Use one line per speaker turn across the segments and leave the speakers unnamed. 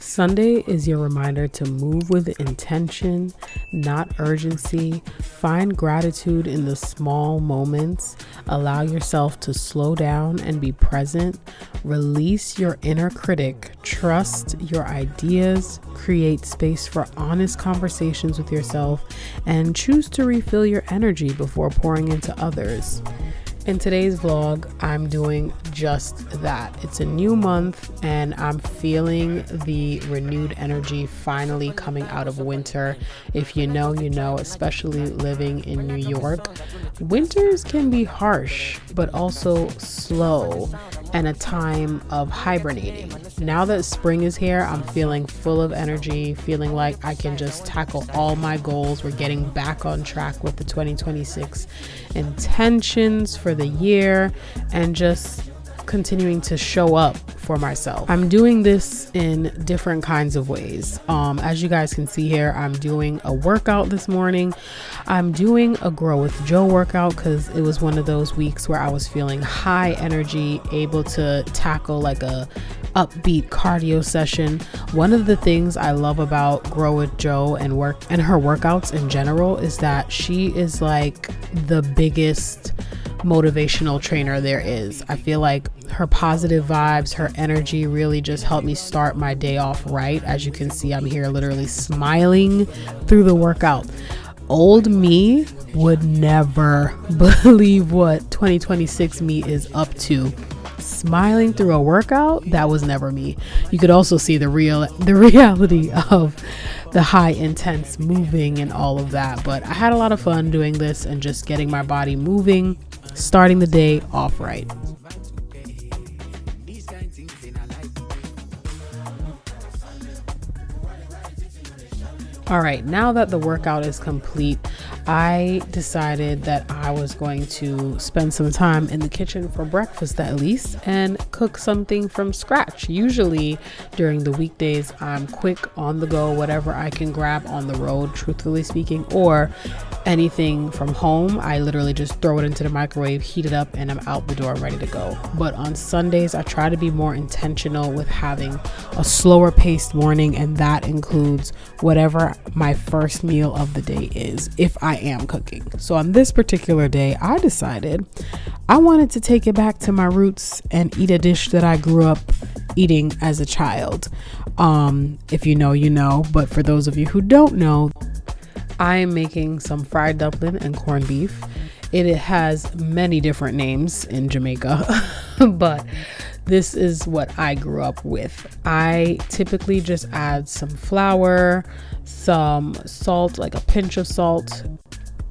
Sunday is your reminder to move with intention, not urgency. Find gratitude in the small moments. Allow yourself to slow down and be present. Release your inner critic. Trust your ideas. Create space for honest conversations with yourself and choose to refill your energy before pouring into others. In today's vlog, I'm doing just that. It's a new month and I'm feeling the renewed energy finally coming out of winter. If you know, you know, especially living in New York. Winters can be harsh, but also slow and a time of hibernating. Now that spring is here, I'm feeling full of energy, feeling like I can just tackle all my goals. We're getting back on track with the 2026 intentions for the year and just continuing to show up for myself. I'm doing this in different kinds of ways. As you guys can see here, I'm doing a workout this morning. I'm doing a Grow with Joe workout because it was one of those weeks where I was feeling high energy, able to tackle like a upbeat cardio session. One of the things I love about Grow with Joe and her workouts in general is that she is like the biggest motivational trainer there is. I feel like her positive vibes, her energy really just helped me start my day off right. As you can see, I'm here literally smiling through the workout. Old me would never believe what 2026 me is up to. Smiling through a workout, that was never me. You could also see the reality of the high intense moving and all of that. But I had a lot of fun doing this and just getting my body moving, starting the day off right. All right, now that the workout is complete, I decided that I was going to spend some time in the kitchen for breakfast at least and cook something from scratch. Usually during the weekdays, I'm quick on the go, whatever I can grab on the road, truthfully speaking, or anything from home. I literally just throw it into the microwave, heat it up, and I'm out the door ready to go. But on Sundays, I try to be more intentional with having a slower paced morning, and that includes whatever my first meal of the day is, if I am cooking. So on this particular day, I decided I wanted to take it back to my roots and eat a dish that I grew up eating as a child. If you know, you know, but for those of you who don't know, I am making some fried dumpling and corned beef. It has many different names in Jamaica, but this is what I grew up with. I typically just add some flour, some salt, like a pinch of salt,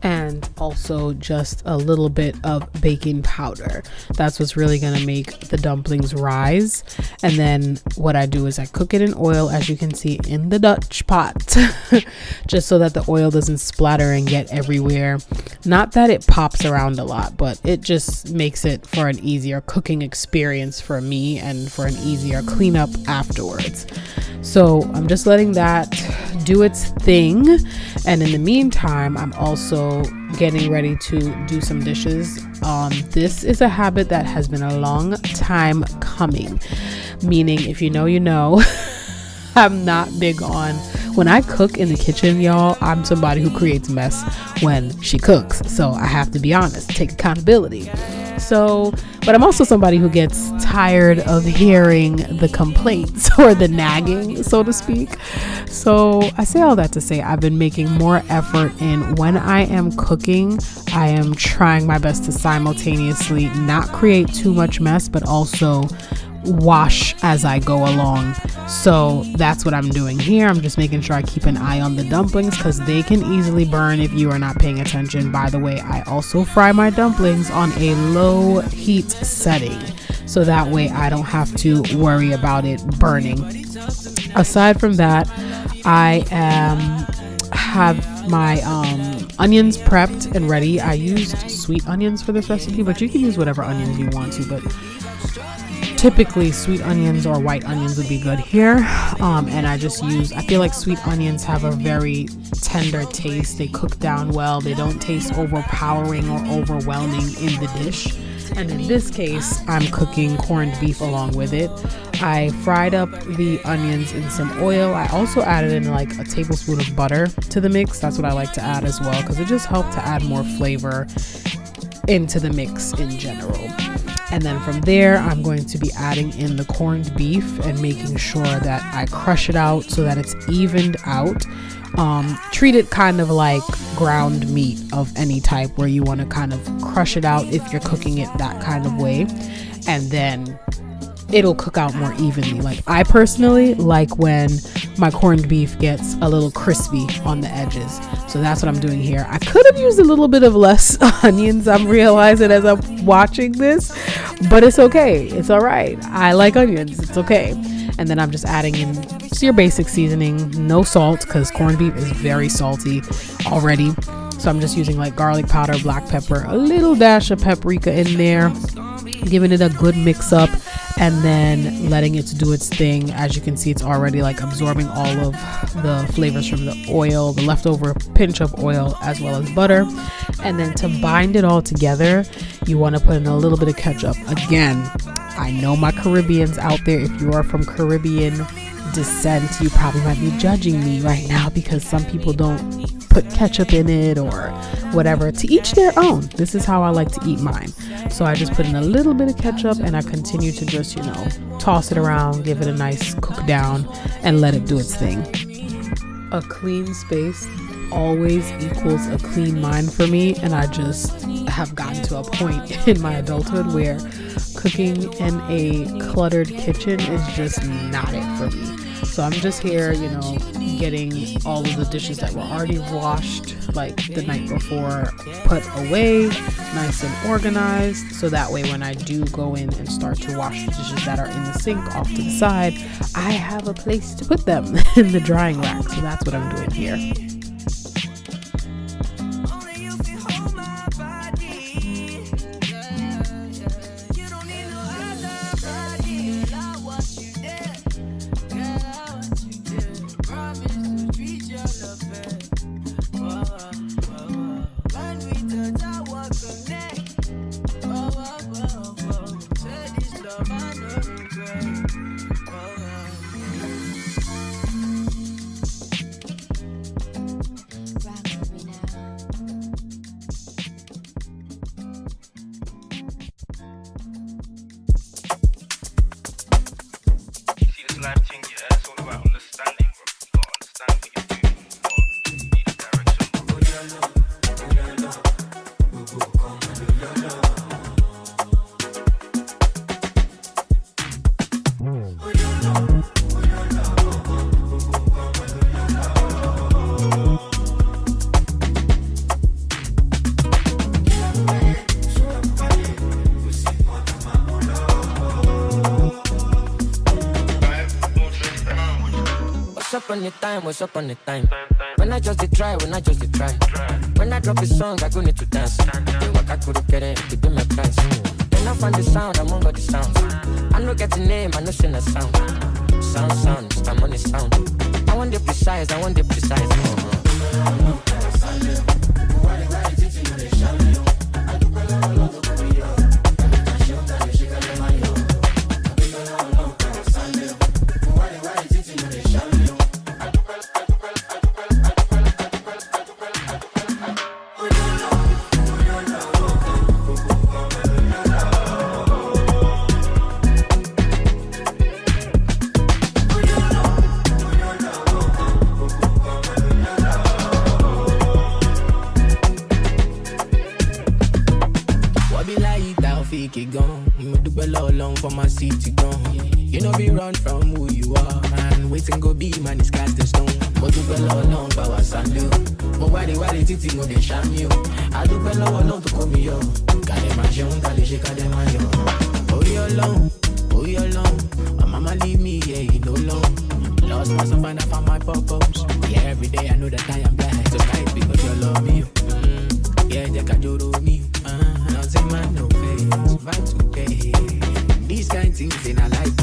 and also just a little bit of baking powder. That's what's really gonna make the dumplings rise. And then what I do is I cook it in oil, as you can see in the Dutch pot, just so that the oil doesn't splatter and get everywhere. Not that it pops around a lot, but it just makes it for an easier cooking experience for me and for an easier cleanup afterwards. So I'm just letting that do its thing. And in the meantime, I'm also getting ready to do some dishes. This is a habit that has been a long time coming, meaning if you know, you know. I'm not big on when I cook in the kitchen, y'all. I'm somebody who creates mess when she cooks, so I have to be honest, take accountability. So, but I'm also somebody who gets tired of hearing the complaints or the nagging, so to speak. So I say all that to say I've been making more effort in when I am cooking. I am trying my best to simultaneously not create too much mess, but also wash as I go along. So that's what I'm doing here. I'm just making sure I keep an eye on the dumplings because they can easily burn if you are not paying attention. By the way, I also fry my dumplings on a low heat setting, so that way I don't have to worry about it burning. Aside from that, I have my onions prepped and ready. I used sweet onions for this recipe, but you can use whatever onions you want to, but typically sweet onions or white onions would be good here. And I feel like sweet onions have a very tender taste. They cook down well. They don't taste overpowering or overwhelming in the dish. And in this case, I'm cooking corned beef along with it. I fried up the onions in some oil. I also added in like a tablespoon of butter to the mix. That's what I like to add as well, because it just helped to add more flavor into the mix in general. And then from there, I'm going to be adding in the corned beef and making sure that I crush it out so that it's evened out. Treat it kind of like ground meat of any type, where you want to kind of crush it out if you're cooking it that kind of way, and then it'll cook out more evenly. Like, I personally like when my corned beef gets a little crispy on the edges, so that's what I'm doing here. I could have used a little bit of less onions, I'm realizing as I'm watching this, but it's okay, it's all right. I like onions, it's okay. And then I'm just adding in your basic seasoning, no salt, because corned beef is very salty already. So I'm just using like garlic powder, black pepper, a little dash of paprika in there, giving it a good mix up, and then letting it do its thing. As you can see, it's already like absorbing all of the flavors from the oil, the leftover pinch of oil, as well as butter. And then to bind it all together, you want to put in a little bit of ketchup. Again, I know my Caribbeans out there, if you are from Caribbean descent, you probably might be judging me right now because some people don't put ketchup in it or whatever. To each their own. This is how I like to eat mine. So I just put in a little bit of ketchup and I continue to just, toss it around, give it a nice cook down, and let it do its thing. A clean space always equals a clean mind for me, and I just have gotten to a point in my adulthood where cooking in a cluttered kitchen is just not it for me. So I'm just here, getting all of the dishes that were already washed like the night before put away, nice and organized, so that way when I do go in and start to wash the dishes that are in the sink off to the side, I have a place to put them in the drying rack. So that's what I'm doing here.
What's up on the time? When I just try. When I drop a song, I go need to dance. The work I could get it, to do my price. Then I find the sound among all the sounds. I no get the name, I no sing a sound. Sound, I'm on the sound. I want the precise. For my city gone, you know be run from who you are, man. Waiting go be man is cast in stone. But do well long power sandu. But why they titi mo they sham you? I do well long to come yo. Kale majon kale shika dem yo. Oh you alone. My mama leave me, yeah, you know long. Lost myself and I found my purpose. Yeah, every day I know that I am blessed. So nice because you love me. Yeah, they can do me. Nothing man no face, vibe today. These kind of things in our life.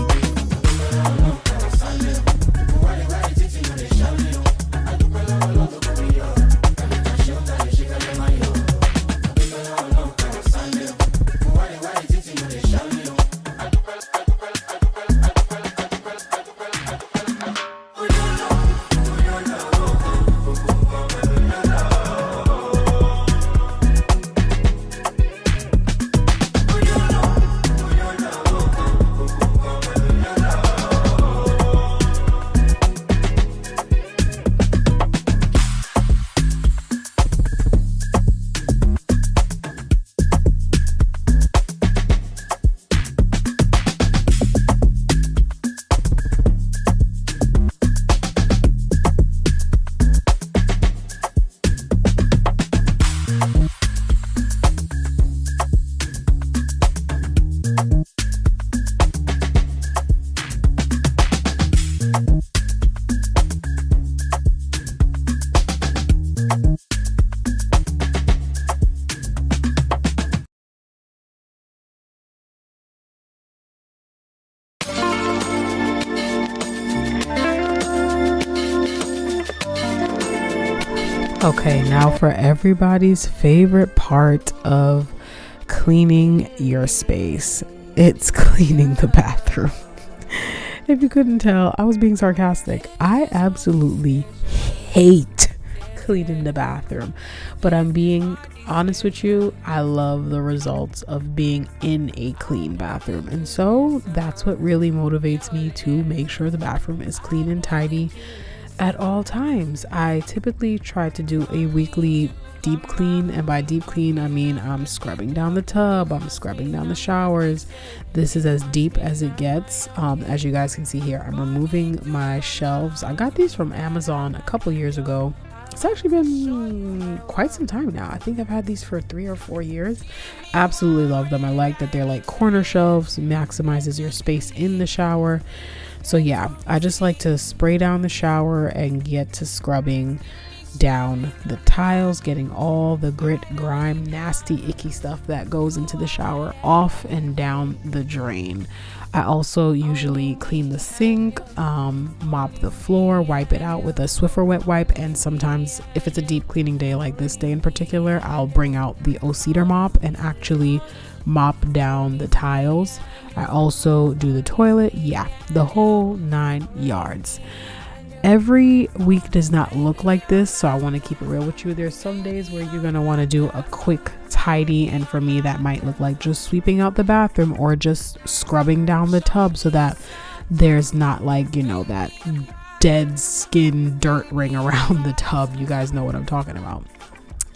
Okay, now for everybody's favorite part of cleaning your space. It's cleaning the bathroom. If you couldn't tell, I was being sarcastic. I absolutely hate cleaning the bathroom, but I'm being honest with you. I love the results of being in a clean bathroom, and so that's what really motivates me to make sure the bathroom is clean and tidy at all times. I typically try to do a weekly deep clean, and by deep clean I mean I'm scrubbing down the tub, I'm scrubbing down the showers. This is as deep as it gets. As you guys can see here, I'm removing my shelves. I got these from Amazon a couple years ago. It's actually been quite some time now. I think I've had these for 3 or 4 years. Absolutely love them. I like that they're like corner shelves, maximizes your space in the shower. So yeah, I just like to spray down the shower and get to scrubbing down the tiles, getting all the grit, grime, nasty, icky stuff that goes into the shower off and down the drain. I also usually clean the sink, mop the floor, wipe it out with a Swiffer wet wipe, and sometimes if it's a deep cleaning day like this day in particular, I'll bring out the O-Cedar mop and actually mop down the tiles. I also do the toilet. Yeah, the whole 9 yards. Every week does not look like this, so I want to keep it real with you. There's some days where you're going to want to do a quick tidy, and for me that might look like just sweeping out the bathroom or just scrubbing down the tub so that there's not like, you know, that dead skin dirt ring around the tub. You guys know what I'm talking about.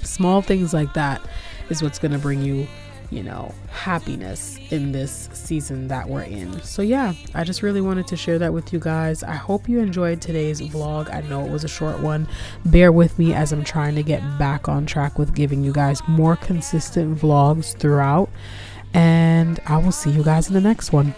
Small things like that is what's going to bring you, you know, happiness in this season that we're in. So yeah, I just really wanted to share that with you guys. I hope you enjoyed today's vlog. I know it was a short one. Bear with me as I'm trying to get back on track with giving you guys more consistent vlogs throughout, and I will see you guys in the next one.